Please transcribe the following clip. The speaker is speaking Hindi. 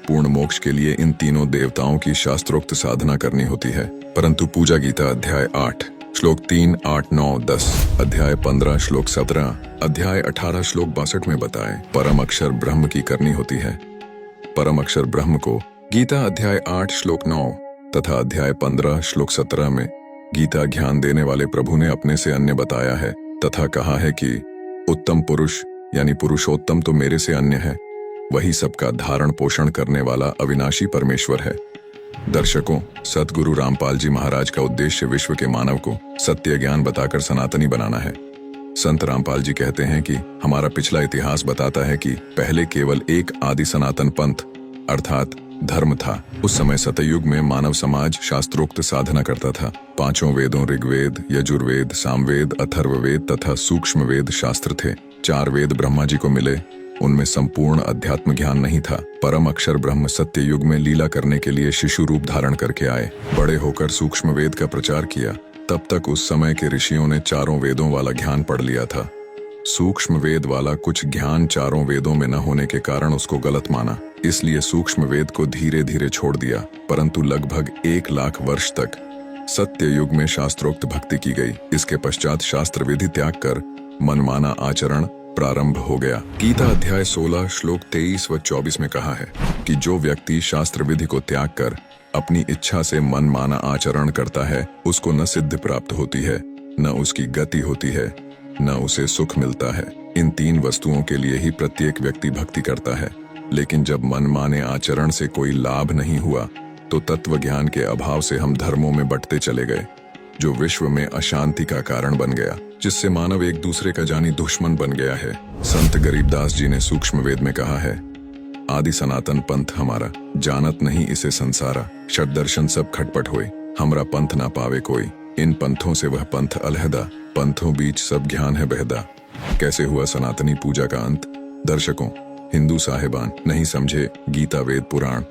पूर्ण मोक्ष के लिए इन तीनों देवताओं की शास्त्रोक्त साधना करनी होती है। परंतु पूजा गीता अध्याय 8 श्लोक 3, 8, 9, 10, अध्याय 15 श्लोक 17, अध्याय 18 श्लोक 62 में बताए परम अक्षर ब्रह्म की करनी होती है। परम अक्षर ब्रह्म को गीता अध्याय 8 श्लोक 9 तथा अध्याय 15 श्लोक 17 में गीता ज्ञान देने वाले प्रभु ने अपने से अन्य बताया है तथा कहा है कि उत्तम पुरुष यानी पुरुषोत्तम तो मेरे से अन्य है, वही सबका धारण पोषण करने वाला अविनाशी परमेश्वर है। दर्शकों, सतगुरु रामपाल जी महाराज का उद्देश्य विश्व के मानव को सत्य ज्ञान बताकर सनातनी बनाना है। संत रामपाल जी कहते हैं कि हमारा पिछला इतिहास बताता है कि पहले केवल एक आदि सनातन पंथ अर्थात धर्म था। उस समय सतयुग में मानव समाज शास्त्रोक्त साधना करता था। पांचों वेदों ऋग्वेद, यजुर्वेद, सामवेद, अथर्ववेद तथा सूक्ष्म वेद शास्त्र थे। 4 वेद ब्रह्मा जी को मिले, उनमें संपूर्ण अध्यात्म ज्ञान नहीं था। परम अक्षर ब्रह्म सत्य युग में लीला करने के लिए शिशु रूप धारण करके आए। बड़े होकर सूक्ष्म वेद का प्रचार किया। तब तक उस समय के ऋषियों ने 4 वेदों वाला ज्ञान पढ़ लिया था। सूक्ष्म वेद वाला कुछ ज्ञान 4 वेदों में न होने के कारण उसको गलत माना, इसलिए सूक्ष्म वेद को धीरे धीरे छोड़ दिया। परंतु लगभग 1 लाख वर्ष तक सत्य युग में शास्त्रोक्त भक्ति की गई। इसके पश्चात शास्त्र विधि त्याग कर मनमाना आचरण प्रारंभ हो गया। गीता अध्याय 16 श्लोक 23 व 24 में कहा है कि जो व्यक्ति शास्त्र विधि को त्याग कर अपनी इच्छा से मनमाना आचरण करता है, उसको न सिद्धि प्राप्त होती है, न उसकी गति होती है, न उसे सुख मिलता है। इन 3 वस्तुओं के लिए ही प्रत्येक व्यक्ति भक्ति करता है। लेकिन जब मनमाने आचरण से कोई लाभ नहीं हुआ तो तत्व ज्ञान के अभाव से हम धर्मों में बंटते चले गए, जो विश्व में अशांति का कारण बन गया, जिससे मानव एक दूसरे का जानी दुश्मन बन गया है। संत गरीबदास जी ने सूक्ष्म वेद में कहा है, आदि सनातन पंथ हमारा, जानत नहीं इसे संसारा, षट दर्शन सब खटपट होए, हमरा पंथ ना पावे कोई, इन पंथों से वह पंथ अलहदा, पंथों बीच सब ज्ञान है बहदा। कैसे हुआ सनातनी पूजा का अंत? दर्शकों, हिंदू साहिबान नहीं समझे गीता वेद पुराण